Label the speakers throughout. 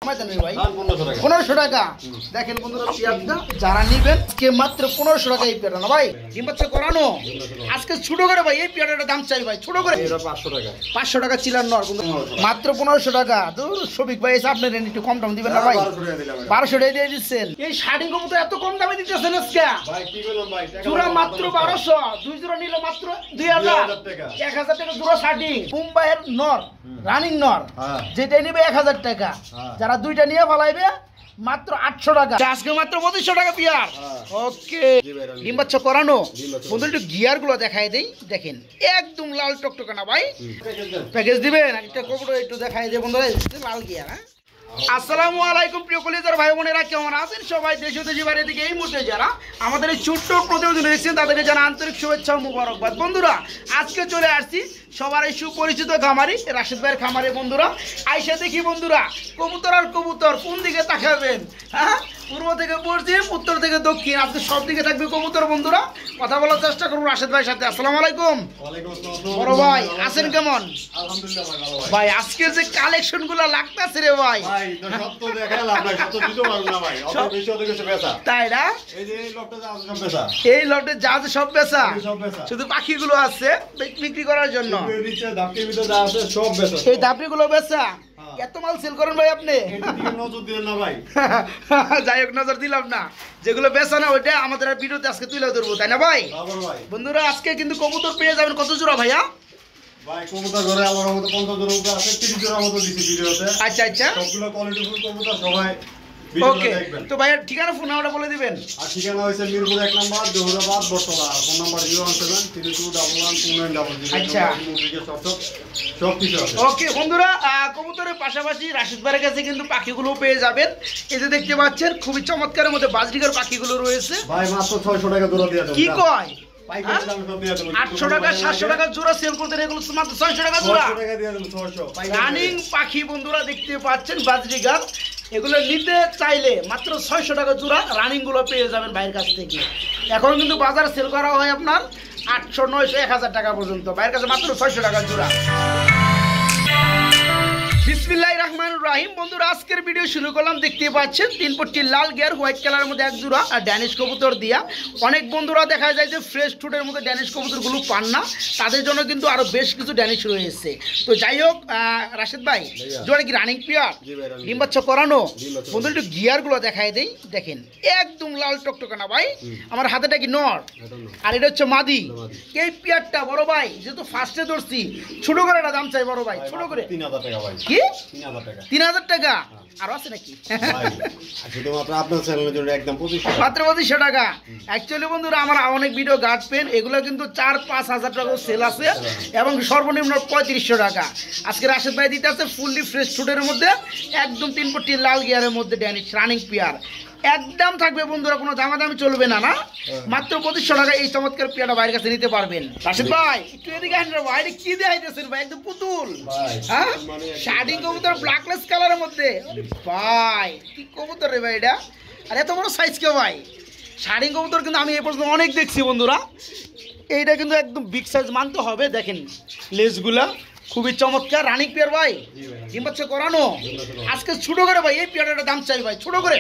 Speaker 1: ভাই 1500 টাকা। দেখেন বন্ধুরা পেয়ারটা যারা নেবেন কে মাত্র 1500 টাকা এই পেয়ারটা না ভাই ডিম বাচ্চা করানো। আজকে ছোট করে ভাই এই পেয়ারটার দাম চাই ভাই ছোট করে 500 টাকা চিলার নর মাত্র 1500 টাকা। দূর শফিক ভাই এসে আপনার একটু কম দাম দিবেন না ভাই 1200 টাকা দিয়ে দিচ্ছেন। এই শাড়ি কবুতর এত কম দামে দিতেছেন আজকে জোড়া মাত্র 1200, দুই জোড়া নিলে মাত্র 2000 1000 টাকা জোড়া শাড়ি। মুম্বাইয়ের নর রানিং নর যেটা নিবে 1000 টাকা, যারা দুইটা নিয়ে ফলাইবে মাত্র 800 টাকা। আজকে মাত্র 2500 টাকা পেয়ার। ওকে ডিম বাচ্চা করানো বন্ধু একটু গিয়ার গুলো দেখাই দেই। দেখেন একদম লাল টকটকা না ভাই প্যাকেজ দিবেন একটা কবুতর একটু দেখাই দেই বন্ধুরা লাল গিয়ার। হ্যাঁ আসসালামু আলাইকুম প্রিয় কলিজার ভাই বোনেরা, কেমন আছেন সবাই? দেশ ও দেশের বাইরে থেকে এই মুহূর্তে যারা আমাদের এই ছোট্ট প্রতিবেদন দেখছেন তাদেরকে জানা আন্তরিক শুভেচ্ছা ও মুবারকবাদ। বন্ধুরা আজকে চলে আসছি সবার এই সুপরিচিত খামারি রাশেদ ভাইয়ের খামারে। বন্ধুরা আইসা দেখি বন্ধুরা কবুতর আর কবুতর কোন দিকে তাকাবেন? হ্যাঁ পূর্ব থেকে পশ্চিম, উত্তর থেকে দক্ষিণ, আজকে সব দিকে থাকবে কবুতর। বন্ধুরা কথা বলার চেষ্টা করুন রাশেদ ভাইয়ের সাথে। আসসালামু আলাইকুম বড় ভাই, আছেন কেমন? ভাই আজকে যে কালেকশন গুলা লাগতেছে রে ভাই তাই না? এই লটে যা আছে সব বেচা, শুধু পাখিগুলো আছে বিক্রি করার জন্য। এই ধাপড়ি গুলো বেচা, এত মাল সেল করেন ভাই আপনি? যাই হোক নজর দিলাম না, যেগুলো বেচা না ওইটা আমাদের ভিডিওতে আজকে তুলে ধরবো তাই না ভাই? বন্ধুরা আজকে কিন্তু কবুতর পেয়ে যাবেন কত জোড়া ভাইয়া? আচ্ছা আচ্ছা ওকে, তো ভাইয়ের ঠিকানা ফোন নাম্বারটা বলে দিবেন।
Speaker 2: আর ঠিকানা হইছে মিরপুর 1 নম্বর জহুরাবাদ বটতলা, ফোন নাম্বার 01732112900।
Speaker 1: আচ্ছা
Speaker 2: সব কিছু আছে।
Speaker 1: ওকে বন্ধুরা কবুতরের পাশাপাশি রাশেদ ভাইয়ের কাছে কিন্তু পাখিগুলো পেয়ে যাবেন। এই যে দেখতে পাচ্ছেন খুবই চমৎকারের মধ্যে বাজরিকার পাখিগুলো রয়েছে।
Speaker 2: ভাই মাত্র 600 টাকা জোড়া দিয়ে দেন।
Speaker 1: কি কয় 800 টাকা 700 টাকা জোড়া সেল করতেন, এগুলো মাত্র 600 টাকা জোড়া রানিং পাখি। বন্ধুরা দেখতে পাচ্ছেন বাজরিকার, এগুলো নিতে চাইলে মাত্র 600 টাকা জোড়া রানিং গুলো পেয়ে যাবেন ভাইয়ের কাছ থেকে। এখন কিন্তু বাজার সেল করা হয় আপনার 800 900 1000 টাকা পর্যন্ত, ভাইয়ের কাছে মাত্র 600 টাকা জোড়া। বিসমিল্লাহির রহমানির রহিম। বন্ধুরা আজকের ভিডিও শুরু করলাম, দেখতে পাচ্ছেন 3 পট্টি লাল গিয়ার হোয়াইট কালারের মধ্যে এক জোড়া আর ড্যানিশ কবুতর দিয়া। অনেক বন্ধুরা দেখা যায় যে ফ্রেশ ফুডের মধ্যে ড্যানিশ কবুতরগুলো পান না, তাদের জন্য কিন্তু আরো বেশ কিছু ড্যানিশ রয়েছে। তো যাই হোক রাশেদ ভাই জোড়া কি রানিং পেয়ার ডিম বাচ্চা করানো? বন্ধু একটু গিয়ার গুলো দেখাই দেই। দেখেন একদম লাল টকটকা না ভাই? আমার হাতেটা কি নর আর এটা হচ্ছে মাদি। এই পেয়ারটা বড় ভাই যেহেতু ফার্স্টে ধরছি ছোট করে একটা দাম চাই বড় ভাই, ছোট করে
Speaker 2: 3000 টাকা ভাই।
Speaker 1: কি 3000 টাকা? আর আছে নাকি?
Speaker 2: শুধুমাত্র আপনার চ্যানেলের জন্য একদম 2500
Speaker 1: মাত্র 2500 টাকা। অ্যাকচুয়ালি বন্ধুরা আমার অনেক ভিডিও গার্ড পেন এগুলো কিন্তু 4-5 হাজার টাকা সেল আছে এবং সর্বনিম্ন 3500 টাকা। আজকে রাশেদ ভাই দিতে আছে ফুললি ফ্রেশ ফুডের মধ্যে একদম 3 পট্টি লাল গিয়ারের মধ্যে ড্যানিশ রানিং পেয়ার। একদম থাকবে বন্ধুরা, কোনো দামাদামি চলবে না, না মাত্র 2500 টাকা এই চমৎকার পেয়ারটা বাইরের কাছে নিতে পারবেন। রাশেদ ভাই একটু এদিকে আসেন ভাই, কি দেখাইতেছেন ভাই? একদম পুতুল হ্যাঁ শাড়ি কবুতর ব্ল্যাকলেস কালারের মধ্যে। ভাই কি কবুতর রে ভাই এটা, আর এত বড় সাইজ কে ভাই? শাড়ি কবুতর কিন্তু আমি এই পর্যন্ত অনেক দেখছি বন্ধুরা, এইটা কিন্তু একদম বিগ সাইজ মানতে হবে। দেখেন লেজগুলা খুবই চমৎকার রানিং পেয়ার ভাই ডিম বাচ্চা করানো। আজকে ছোট করে ভাই এই পেয়ারটার দাম চাই ভাই ছোট করে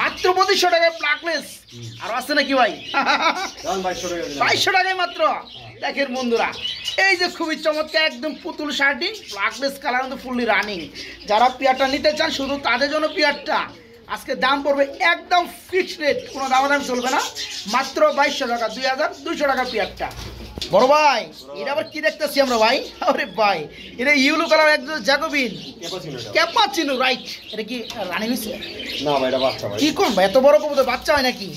Speaker 1: মাত্র 2500 টাকায় প্লাকলেস। আর আছে নাকি ভাই? 2200 টাকায় মাত্র। দেখেন বন্ধুরা এই যে খুবই চমৎকার একদম পুতুল শার্টিং প্লাকলেস কালার মধ্যে ফুললি রানিং। যারা পেয়ারটা নিতে চান শুধু তাদের জন্য পেয়ারটা আজকে দাম পড়বে একদম ফিক্সড রেট, কোনো দাম চলবে না, মাত্র 2200 টাকা 2200 টাকা পেয়ারটা। বড় ভাই এটা আবার কি দেখতেছি আমরা ভাই? আরে ভাই এটা ইউলো কালার একদম জ্যাকোবিন ক্যাপাচিনো রাইট। এটা কি রানিং হইছে?
Speaker 2: না ভাই এটা বাচ্চা ভাই।
Speaker 1: কি কোন ভাই এত বড় কবুতর বাচ্চা হয় নাকি?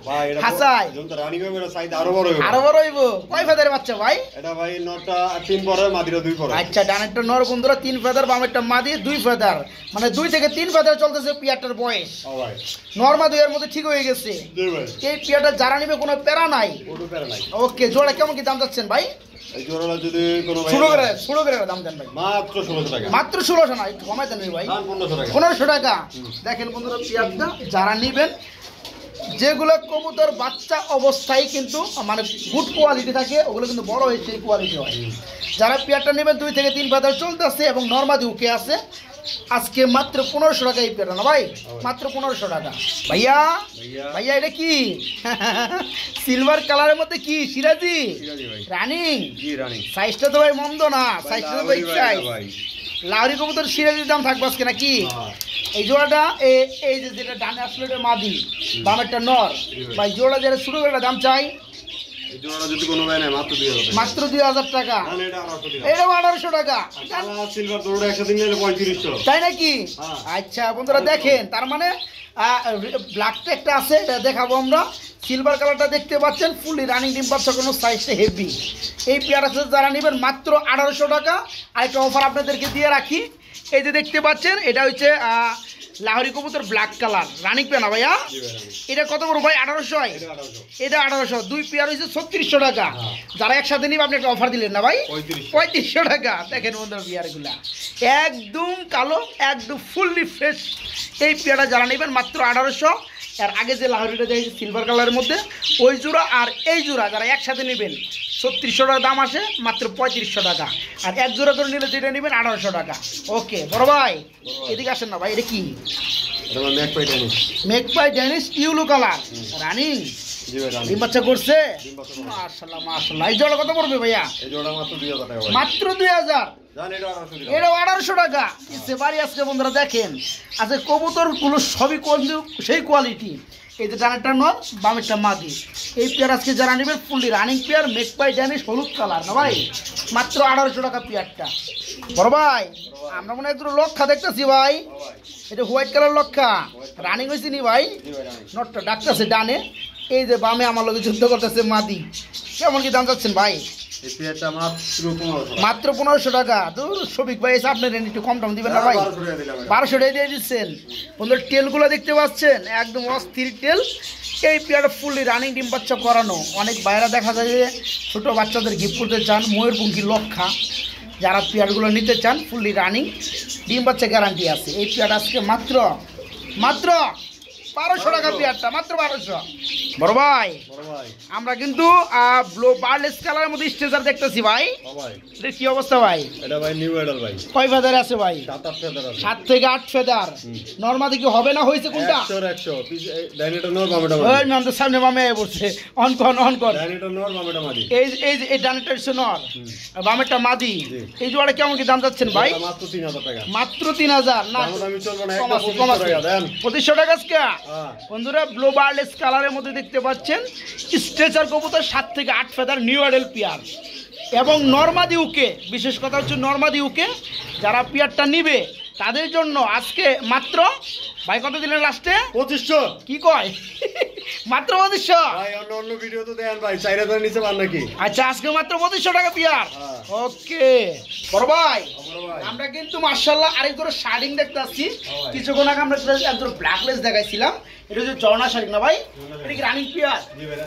Speaker 2: ভাই এটা
Speaker 1: হাসাই
Speaker 2: যখন রানিং হবে এর সাইজ আরো বড় হবে।
Speaker 1: আরো বড় হইবো। কয় ফেদারের বাচ্চা ভাই
Speaker 2: এটা? ভাই নরটা 3 পরে মাদিরা 2 পরে।
Speaker 1: আচ্ছা ডানেরটা নর বন্ধুরা 3 ফেদার, বামেরটা মাদি 2 ফেদার, মানে 2 থেকে 3 ফেদার চলতেছে পিয়ারটার বয়স।
Speaker 2: ও ভাই
Speaker 1: নর মাদি এর মধ্যে ঠিক হয়ে গেছে।
Speaker 2: জি ভাই
Speaker 1: এই পিয়ারটা যারা নিবে কোনো প্যারা নাই।
Speaker 2: ওটো প্যারা নাই।
Speaker 1: ওকে জোড়া কেমন কি দাম যাচ্ছেন ভাই?
Speaker 2: এই জোড়াটা যদি কোনো ভাই
Speaker 1: ছোট করে দাম দেন ভাই
Speaker 2: মাত্র 1600 টাকা।
Speaker 1: মাত্র 1600 না, একটু কমাই দেন ভাই
Speaker 2: 1500 টাকা।
Speaker 1: 1500 টাকা। দেখেন বন্ধুরা পেয়ারটা যারা নিবেন, যেগুলো কবুতর বাচ্চা অবস্থায় কিন্তু মানে গুড কোয়ালিটি থাকে ওগুলো কিন্তু বড় হয়ে সেই কোয়ালিটি হয়। যারা পেয়ারটা নেবেন 2 থেকে 3 ফেদার চলতেছে এবং নরমাদি উকে আছে আজকে মাত্র 1500 টাকা এই পেয়ারটা না ভাই, মাত্র 1500 টাকা। ভাইয়া ভাইয়া এটা কি সিলভার কালারের মধ্যে কি সিরাজি রানিং? সাইজটা তো ভাই মন্দ না, সাইজটা তো ভাই সাইজ। লাহরি কবুতর সিরাজির দাম থাকবে আজকে নাকি? এই জোড়াটা এই যে যেটা ডানে আসলে এটা মাদি, বামেরটা নর ভাই। জোড়া যেটা শুরু করে দাম চাই মাত্র 2000 টাকা। এটা 1800 টাকা তাই নাকি? আচ্ছা বন্ধুরা দেখেন, তার মানে ব্ল্যাকটা একটা আছে, এটা দেখাবো আমরা। সিলভার কালারটা দেখতে পাচ্ছেন, ফুলি রানিং ডিম পাচ্ছে, কোনো সাইজটা হেভি। এই পেয়ার আছে যারা নেবেন মাত্র 1800 টাকা। আর একটা অফার আপনাদেরকে দিয়ে রাখি, এই যে দেখতে পাচ্ছেন এটা হচ্ছে লাহরি কবুতর ব্ল্যাক কালার রানিং পেয়া না ভাইয়া? এটা কত বড় ভাই? 1800। এটা 1800, দুই পেয়ার হয়েছে 3600 টাকা। যারা একসাথে নিবে আপনি একটা অফার দিলেন না ভাই, 3500 টাকা। দেখেন বন্ধুরা পেয়ারগুলা একদম কালো, একদম ফুললি ফ্রেশ। এই পেয়ারটা যারা নেবেন মাত্র 1800। আর আগে যে লাহরিটা দেখেছি সিলভার কালারের মধ্যে, ওই জোড়া আর এই জোড়া যারা একসাথে নেবেন 3600 টাকা দাম আসে, মাত্র 3500 টাকা। আর এক জোড়া করে নিলে যেটা নেবেন 1800 টাকা। ওকে বড় ভাই এদিকে আসেন না ভাই, এটা কি? মেকপাই ড্যানিশ ইউলো কালার রানিং ডিম বাচ্চা করছে, মাশাআল্লাহ মাশাআল্লাহ। এই জোড়া কত পড়বে ভাইয়া?
Speaker 2: এই জোড়া মাত্র 2000 টাকা ভাই।
Speaker 1: মাত্র 2000।
Speaker 2: এটা
Speaker 1: 1800 টাকা। সেবারই আজকে বন্ধুরা দেখেন, আজকে কবুতরগুলো সবই সেই কোয়ালিটি। এই যে ডানেরটা নর, বামেরটা মাদি। এই পেয়ার আজকে যারা নেবেন ফুললি রানিং পেয়ার, মেকপাই ড্যানিশ হলুদ কালার না ভাই, মাত্র 1800 টাকা পেয়ারটা। বড় ভাই আমরা মনে হয় একটু লক্ষা দেখতেছি ভাই, এটা হোয়াইট কালার লক্ষা রানিং হয়েছে নি ভাই? নটটা ডাকতেছে ডানে, এই যে বামে আমার লোকে যুদ্ধ করতেছে মাদি। কেমন কি দাম যাচ্ছেন ভাই? মাত্র 1500 টাকা। দূর শফিক ভাই এসে আপনার একটু কম দাম দিবেন না ভাই? 1200 টাকা দিয়ে দিচ্ছেন। বন্ধুরা টেলগুলো দেখতে পাচ্ছেন, একদম অস্থির টেল। এই পেয়ারটা ফুললি রানিং ডিম বাচ্চা করানো। অনেক বাইরে দেখা যায় যে ছোটো বাচ্চাদের গিফট করতে চান, ময়ূরপঙ্খী লক্ষা। যারা পেয়ারগুলো নিতে চান ফুললি রানিং ডিম বাচ্চা গ্যারান্টি আছে। এই পেয়ারটা আজকে মাত্র 1200 টাকা পেয়ারটা, মাত্র 1200। বড় ভাই আমরা কিন্তু বার্লেস কালারের মধ্যে স্ট্রেচার দেখতেছি ভাই। এটা কি অবস্থা ভাই?
Speaker 2: এটা ভাই নিউ অ্যাডাল ভাই।
Speaker 1: কয় ফেদার আছে ভাই?
Speaker 2: 7-8 ফেদার আছে।
Speaker 1: 7 থেকে 8 ফেদার। নরমাদি কি হবে না হইছে কোনটা?
Speaker 2: 100 ডাইনেটর নর বামেটা মাদি।
Speaker 1: ওই মান তো সামনে বামে পড়ছে। অন কর
Speaker 2: ডাইনেটর নর বামেটা মাদি।
Speaker 1: এই ডানেরটা হচ্ছে নর আর বামেরটা মাদি। এই জোড়া কেমন কি দাম যাচ্ছেন ভাই?
Speaker 2: মাত্র 3000 টাকা।
Speaker 1: মাত্র 3000 না?
Speaker 2: আমি চলবো না,
Speaker 1: কম আছে 2500 টাকা আজকে। বন্ধুরা ব্লু বার্লেস কালারের মধ্যে দেখতে পাচ্ছেন স্ট্রেচার কবুতর 7 থেকে 8 ফেদার নিউ অ্যাডেল পিয়ার এবং নরমাদি উকে। বিশেষ কথা হচ্ছে নরমাদি উকে যারা পিয়ারটা নিবে তাদের জন্য আজকে মাত্র ভাই কত দিলেন লাস্টে? 2500। কি কয় মাত্র 2500
Speaker 2: ভাই? অন্য ভিডিও তো দেন ভাই, 4000 নিচে পান নাকি?
Speaker 1: আচ্ছা আজকে মাত্র 2500 টাকা পিয়ার। ওকে বড় ভাই আমরা কিন্তু মাশাআল্লাহ আরেক ধরে শার্টিং দেখতে আসছি। কিছুক্ষণ আগে আমরা একদম ব্ল্যাকলেস দেখাইছিলাম, এটা হচ্ছে জর্না শার্টিং না ভাই? এটা কি রানিং পিয়ার?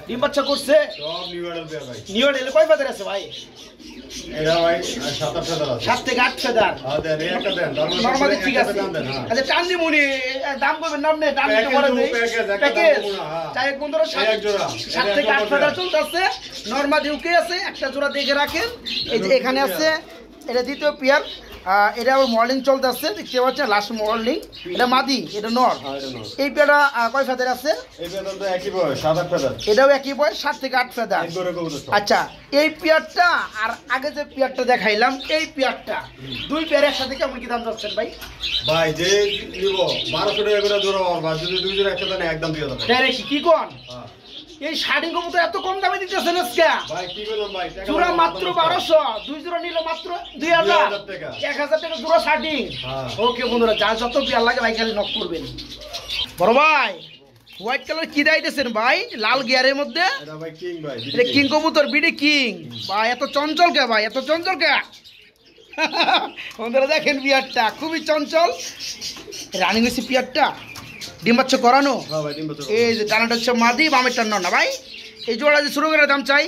Speaker 1: ডিম বাচ্চা করছে?
Speaker 2: সব নিউ অ্যাডাল পিয়ার ভাই।
Speaker 1: নিউ অ্যাডাল কয় ফেদার আছে ভাই?
Speaker 2: এটা ভাই 7-8 ফেদার আছে।
Speaker 1: 7 থেকে 8 ফেদার।
Speaker 2: দেন এই একটা দেন।
Speaker 1: নরমালি ঠিক আছে। আচ্ছা টান দিমুনি দাম করবেন না আপনি? টান দিতে পারেন এই প্যাকেজ চাই এক বন্ধুরা 7 থেকে 8 ফেদার চলতেছে। নরমালি ওকে আছে, একটা জোড়া দেখে রাখেন। এই যে এখানে আছে, এটা দ্বিতীয় পেয়ার। এটা আবার মর্নিং চলতে আসছে, দেখতে পাচ্ছেন লাস্ট মর্নিং। এটা মাদি, এটা নর। এই পেয়ারটা কয় ফেদার আছে?
Speaker 2: এই পেয়ারটা তো একই বয়স, 7-8 ফেদার।
Speaker 1: এটাও একই বয়স, 7 থেকে 8 ফেদার। আচ্ছা এই পেয়ারটা আর আগে যে পেয়ারটা দেখাইলাম, এই পেয়ারটা দুই পেয়ার একসাথে কেমন কি দাম যাচ্ছেন ভাই?
Speaker 2: ভাই যে নিব 1200 টাকা করে জোড়া, আর যদি দুই জোড়া একসাথে নেয় একদম 2000 টাকা।
Speaker 1: তাই কি কোন? এই শাড়ি কবুতর এত কম দামে দিতেছেন আজকে
Speaker 2: ভাই? কি বললাম ভাই,
Speaker 1: জোড়া মাত্র 1200, দুই জোড়া নিলে মাত্র 2000
Speaker 2: টাকা।
Speaker 1: 1000 টাকা জোড়া শাড়ি। ওকে বন্ধুরা যার যত পেয়ার লাগে ভাই খালি নক করবেন। বড় ভাই হোয়াইট কালার কি দাইতেছেন ভাই লাল গিয়ারের মধ্যে?
Speaker 2: এটা ভাই কিং ভাই।
Speaker 1: এটা কিং কবুতর, বিডি কিং ভাই। এত চঞ্চল কে ভাই, এত চঞ্চল কে? বন্ধুরা দেখেন পিয়ারটা খুবই চঞ্চল। রানিং হয়েছে পিয়ারটা, ডিম বাচ্চা করানো। এই যে ডানাটা হচ্ছে মাদি, বামেরটা নর না ভাই? এই জোড়া যে শুরু করে দাম চাই?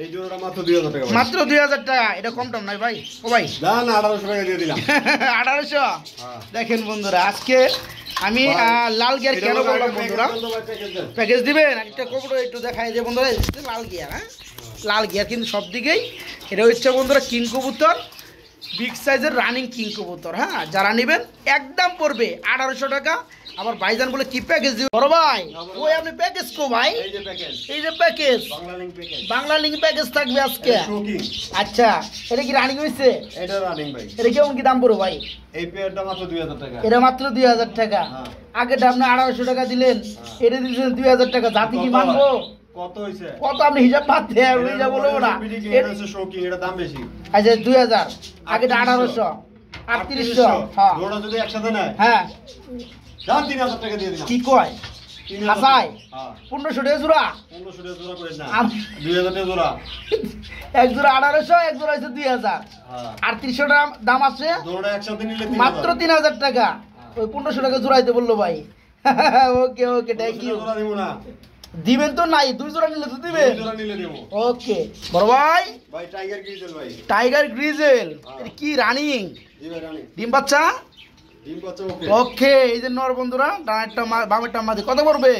Speaker 2: এই জোড়াটা মাত্র 2000 টাকা।
Speaker 1: মাত্র 2000 টাকা। এটা কম দাম নাই ভাই? ও ভাই
Speaker 2: না 1800 টাকা দিয়ে দিলাম।
Speaker 1: 1800। দেখেন বন্ধুরা আজকে আমি লাল গিয়ার কেন বললাম বন্ধুরা, প্যাকেজ দিবেন একটা কবুতর একটু দেখাই যে বন্ধুরা লাল গিয়ার। হ্যাঁ লাল গিয়ার কিন্তু সব দিকেই। এটা হচ্ছে বন্ধুরা কিং কবুতর, বিগ সাইজের রানিং কিং কবুতর। হ্যাঁ, যারা নেবেন একদম পড়বে 1800 টাকা। আবার ভাইজান বলে কি প্যাকেজ দিও বড় ভাই? ওই আপনি প্যাকেজ কো ভাই?
Speaker 2: এই যে প্যাকেজ,
Speaker 1: এই যে package,
Speaker 2: Bangla link package,
Speaker 1: Bangla link package থাকবে আজকে।
Speaker 2: শোকিং।
Speaker 1: আচ্ছা, এটা কি রানিং হইছে?
Speaker 2: এটা রানিং ভাই।
Speaker 1: এটা কেমন কি দাম পড়ো ভাই?
Speaker 2: এই পেয়ারটা মাত্র 2000 টাকা।
Speaker 1: এটা মাত্র 2000 টাকা।
Speaker 2: হ্যাঁ।
Speaker 1: আগেটা আপনি 1800 টাকা দিলেন, এটা দিয়েছেন 2000 টাকা। জাতি কি মানবো?
Speaker 2: কত হইছে?
Speaker 1: কত আপনি হিসাব পাতে হিসাব বলবো না।
Speaker 2: এটা হচ্ছে শোকিং, এটা দাম বেশি।
Speaker 1: আচ্ছা 2000, আগেটা 1800, 3800। হ্যাঁ
Speaker 2: জোড়া যদি একসাথে নেয়,
Speaker 1: হ্যাঁ,
Speaker 2: দাম 3000 টাকা দিয়ে দিলাম।
Speaker 1: কি কয়?
Speaker 2: 3000
Speaker 1: আসাই
Speaker 2: হ্যাঁ
Speaker 1: 1500 টাকা জোড়া।
Speaker 2: 1500 টাকা জোড়া করে না,
Speaker 1: আম-
Speaker 2: 2000 টাকা জোড়া।
Speaker 1: এক জোড়া 1800, এক জোড়া হচ্ছে 2000।
Speaker 2: হ্যাঁ,
Speaker 1: আর 300 টাকা দাম আছে,
Speaker 2: জোড়া একসাথে নিলে
Speaker 1: মাত্র 3000 টাকা। ওই 1500 টাকা জোড়াইতে বললো ভাই। ওকে ওকে, থ্যাংক ইউ।
Speaker 2: জোড়া দেবো না,
Speaker 1: দিবেন তো? নাই, 2 জোড়া নিলে তো দিবেন।
Speaker 2: জোড়া নিলে দেবো।
Speaker 1: ওকে বড় ভাই,
Speaker 2: ভাই টাইগার গ্রিজেল ভাই।
Speaker 1: টাইগার গ্রিজেল,
Speaker 2: হ্যাঁ।
Speaker 1: এটা কি রানিং?
Speaker 2: জি ভাই রানি।
Speaker 1: ডিম বাচ্চা?
Speaker 2: ডিম বাচ্চা ওকে।
Speaker 1: ওকে, এই যে নর বন্ধুরা, ডানেরটা বামেরটা মাঝে কত পড়বে?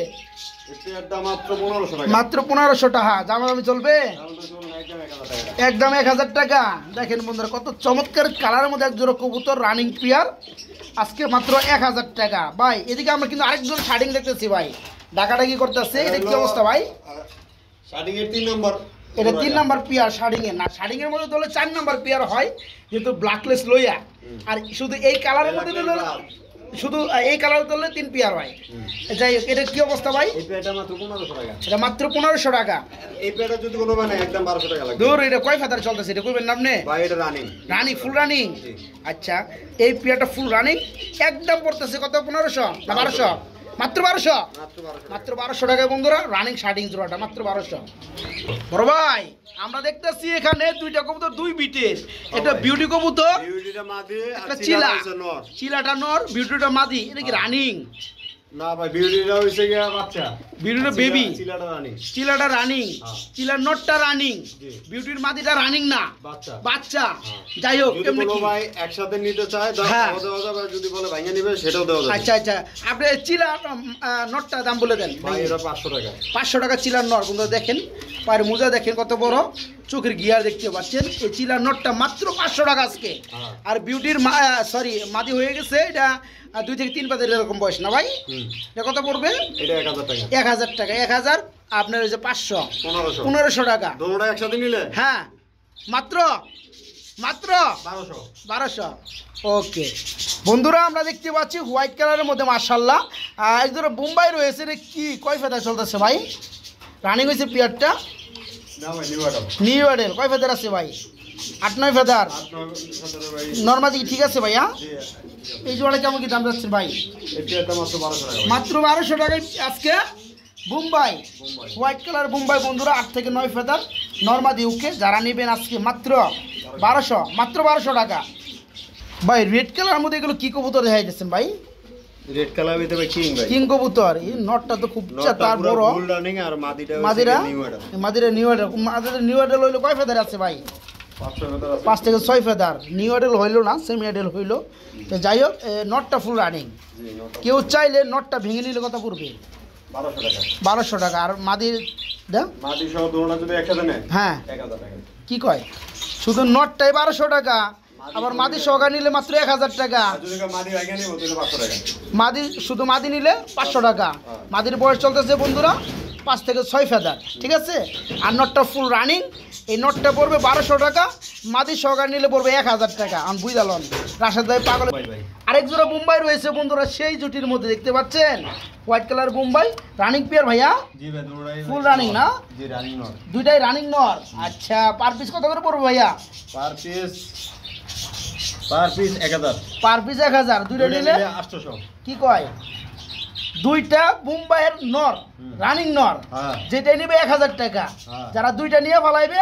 Speaker 2: এই পেয়ারটা মাত্র 1500 টাকা।
Speaker 1: মাত্র 1500 টাকা। দামাদামি চলবে?
Speaker 2: আমাদের জন্য একদম 1000 টাকা।
Speaker 1: একদম 1000 টাকা। দেখেন বন্ধুরা, কত চমৎকার কালারের মধ্যে এক জোড়া কবুতর রানিং পেয়ার, আজকে মাত্র 1000 টাকা। ভাই এদিকে আমরা কিন্তু আরেকজন শার্টিং দেখতেছি ভাই, ডাকাডাকি করতেছে। এটা কি অবস্থা ভাই?
Speaker 2: স্টার্টিং এর 3 নাম্বার।
Speaker 1: এটা 3 নাম্বার পেয়ার শার্টিং এর না, শার্টিং এর মধ্যে ধরলে 4 নাম্বার পেয়ার হয়, যেহেতু ব্ল্যাকলেস লইয়া। আর শুধু এই কালারের মধ্যে ধরলে, শুধু এই কালার ধরলে 3 পেয়ার হয়। যাই হোক, এটা কি অবস্থা ভাই?
Speaker 2: এই পেয়ারটা মাত্র 1500 টাকা।
Speaker 1: এটা মাত্র 1500 টাকা।
Speaker 2: এই পেয়ারটা যদি কোনো মানে একদম 1200 টাকা লাগবে।
Speaker 1: দূর, এটা কয় ফেদার চলতেছে? এটা কইবেন না আপনি?
Speaker 2: ভাই এটা রানিং।
Speaker 1: Running, full running.
Speaker 2: জি।
Speaker 1: আচ্ছা, এই পেয়ারটা ফুল রানিং, একদম পড়তেছে কত? 1500 না 1200? মাত্র 1200।
Speaker 2: মাত্র 1200
Speaker 1: মাত্র 1200 টাকায় বন্ধুরা রানিং শার্টিং জোড়াটা মাত্র 1200। বড় ভাই, আমরা দেখতেছি এখানে দুইটা কবুতর, দুই বিটের। এটা বিউটি কবুতর,
Speaker 2: বিউটিটা মাদি আর
Speaker 1: একটা
Speaker 2: চিলা
Speaker 1: চিলা।
Speaker 2: হইছে নর।
Speaker 1: চিলাটা নর, বিউটিটা মাদি। এটা কি রানিং?
Speaker 2: না ভাই, বিউটিটা হইছে গিয়া বাচ্চা।
Speaker 1: বিউটিটা বেবি,
Speaker 2: চিলাটা রানিং।
Speaker 1: চিলাটা রানিং,
Speaker 2: হ্যাঁ।
Speaker 1: চিলার নটটা রানিং,
Speaker 2: জি।
Speaker 1: বিউটির মাদিটা রানিং না,
Speaker 2: বাচ্চা।
Speaker 1: বাচ্চা।
Speaker 2: হ্যাঁ।
Speaker 1: যাই হোক,
Speaker 2: যদি
Speaker 1: এমনি
Speaker 2: কোনো
Speaker 1: কি?
Speaker 2: ভাই একসাথে নিতে চায় দাম
Speaker 1: হ্যাঁ।
Speaker 2: দেওয়া যাবে, যদি বলে ভাঙা নিবে সেটাও দেওয়া যাবে।
Speaker 1: আচ্ছা আচ্ছা, আপনি চিলা নটটা দাম বলে দেন।
Speaker 2: ভাই এটা 500 টাকা।
Speaker 1: 500 টাকা চিলার নর। বন্ধুরা দেখেন, পায়ের মোজা দেখেন কত বড়, চোখের গিয়ার দেখতে পাচ্ছেন। এই চিলার নটটা মাত্র 500 টাকা আজকে।
Speaker 2: হ্যাঁ।
Speaker 1: আর বিউটির সরি মাদি হয়ে গেছে, এটা 2 থেকে 3 পাতের এরকম বয়স না ভাই? এটা কত পড়বে?
Speaker 2: এটা 1000 টাকা।
Speaker 1: 1000 টাকা। 1000 আপনার ওই যে 500,
Speaker 2: 1500।
Speaker 1: 1500 টাকা।
Speaker 2: দুটোটা একসাথে নিলে
Speaker 1: হ্যাঁ, মাত্র মাত্র
Speaker 2: 1200।
Speaker 1: 1200। ওকে বন্ধুরা, আমরা দেখতে পাচ্ছি হোয়াইট কালারের মধ্যে মাশাআল্লাহ একজন বোম্বাই রয়েছে। এটা কি কয় ফেদার চলতেছে ভাই? রানিং হয়েছে পিয়ারটা
Speaker 2: না ভাই নিউ আইটেম।
Speaker 1: New model. কয় ফেদার আছে ভাই? 8-9 ফেদার।
Speaker 2: 800 ভাই।
Speaker 1: নর্মালি ঠিক আছে ভাইয়া?
Speaker 2: জি।
Speaker 1: এই জোড়া কেমন কি দাম যাচ্ছে ভাই?
Speaker 2: এই পেয়ারটা মাত্র 1200 টাকা।
Speaker 1: মাত্র 1200 টাকায় আজকে বোম্বাই, হোয়াইট কালার বোম্বাই বন্ধুরা, 8 থেকে 9 ফেদার নর্মাদি উকে। যারা নেবেন আজকে মাত্র 1200, মাত্র 1200 টাকা। ভাই রেড কালার মধ্যে এগুলো কি কবুতর দেখা যাচ্ছেন ভাই?
Speaker 2: রেড কালার ভিতরে ভাই কিং ভাই।
Speaker 1: কিং কবুতর। এই নটটা তো খুব তার বড়।
Speaker 2: ফুল রানিং আর মাদিটা
Speaker 1: মাদিরা,
Speaker 2: নিউ আইটেম।
Speaker 1: মাদিরা নিউ মডেল। মাদিরা নিউ মডেল হইলো কয় ফেদার আছে ভাই?
Speaker 2: 500 টাকা আছে।
Speaker 1: 5 থেকে 6 ফেদার। নিউ মডেল হইলো না, সেমি মডেল হইলো। তো যাই হোক, নটটা ফুল রানিং।
Speaker 2: জি নটা
Speaker 1: কেউ চাইলে নটটা ভেঙে নিলে কত পড়বে?
Speaker 2: 1200 টাকা।
Speaker 1: 1200 টাকা। আর মাদির দাম?
Speaker 2: মাদি সহ দুটোটা যদি একসাথে নেয়
Speaker 1: হ্যাঁ,
Speaker 2: 1000 টাকা।
Speaker 1: কি কয়? শুধু নটটাই 1200 টাকা, আবার মাদি সহকার নিলে মাত্র 1000 টাকা।
Speaker 2: আর যদি মাদি ভাঙা নিব তাহলে 500 টাকা।
Speaker 1: মাদি, শুধু মাদি নিলে 500 টাকা। মাদির বয়স চলতেছে বন্ধুরা 5 থেকে 6 ফেদার, ঠিক আছে? আর নটটা ফুল রানিং। এই নটটা পড়বে 1200 টাকা, মাদি সহকার নিলে পড়বে 1000 টাকা। আমি বুঝালাম রাশেদ ভাই পাগল।
Speaker 2: ভাই
Speaker 1: আরেক জোড়া বোম্বাই রয়েছে বন্ধুরা, সেই জুটির মধ্যে দেখতে পাচ্ছেন white colour Bombay running pair ভাইয়া।
Speaker 2: জি ভাই দুটোটাই
Speaker 1: ফুল রানিং না?
Speaker 2: জি রানিং নট।
Speaker 1: দুইটাই রানিং নর। আচ্ছা, পার পিস কত করে পড়বে ভাইয়া?
Speaker 2: Per piece 1000।
Speaker 1: Per piece 1000। দুইটা নিলে
Speaker 2: 800।
Speaker 1: কি কয়? দুইটা বোম্বাইয়ের নর, রানিং নর,
Speaker 2: হ্যাঁ।
Speaker 1: যেটা নিবে 1000 টাকা।
Speaker 2: হ্যাঁ।
Speaker 1: যারা দুইটা নিয়ে ফলাইবে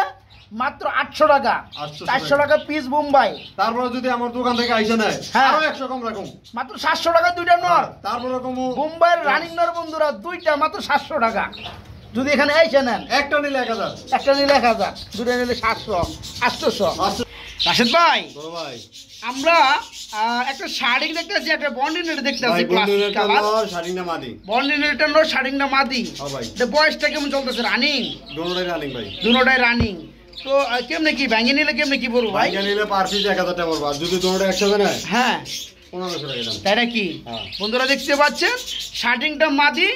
Speaker 1: মাত্র 800 টাকা। 400 টাকা পিস বোম্বাই।
Speaker 2: তারপর যদি আমার দোকান থেকে আইসা নেয়
Speaker 1: হ্যাঁ।
Speaker 2: আরো 100 কম রাখুন।
Speaker 1: মাত্র 700 টাকা দুইটা নর।
Speaker 2: তারপর রকম
Speaker 1: বোম্বাইয়ের রানিং নর বন্ধুরা, দুইটা মাত্র 700 টাকা। যদি এখানে এসে নেন,
Speaker 2: একটা নিলে 1000।
Speaker 1: একটা নিলে 1000, দুটো নিলে 700, 800। রাশেদ ভাই,
Speaker 2: বড় ভাই
Speaker 1: আমরা একটা শাড়ি দেখতেছি, একটা বন্ডিনেট দেখতেছি,
Speaker 2: ভাই
Speaker 1: প্লাস্টিক
Speaker 2: বন্ধুদের
Speaker 1: কালার।
Speaker 2: জন্য শাড়িটা মাদি।
Speaker 1: বন্ডিনেটটা নর, শাড়িটা মাদি।
Speaker 2: হ্যাঁ ভাই
Speaker 1: এটা বয়সটা কেমন চলতেছে? রানিং?
Speaker 2: দুটোটাই রানিং ভাই।
Speaker 1: দুটোটাই রানিং। তো কেমনে কি ভেঙে নিলে কেমনে কি পড়বো ভাই?
Speaker 2: ভাইকে নিলে পার পিস 1000 টাকা পড়বে, আর যদি দুটোটা একসাথে নেয়
Speaker 1: হ্যাঁ
Speaker 2: 1500 টাকা দাম।
Speaker 1: তাই নাকি?
Speaker 2: হ্যাঁ।
Speaker 1: বন্ধুরা দেখতে পাচ্ছেন শার্টিংটা মাদি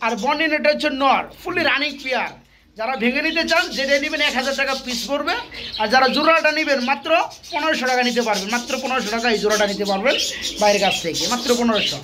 Speaker 1: আর বন্ডিন এটা হচ্ছে নর, ফুলি রানিং পেয়ার। যারা ভেঙে নিতে চান যেটা নেবেন 1000 টাকা পিস পড়বে, আর যারা জোড়াটা নেবেন মাত্র 1500 টাকা নিতে পারবেন, মাত্র 1500 টাকা এই জোড়াটা নিতে পারবেন বাইরের কাছ থেকে, মাত্র 1500।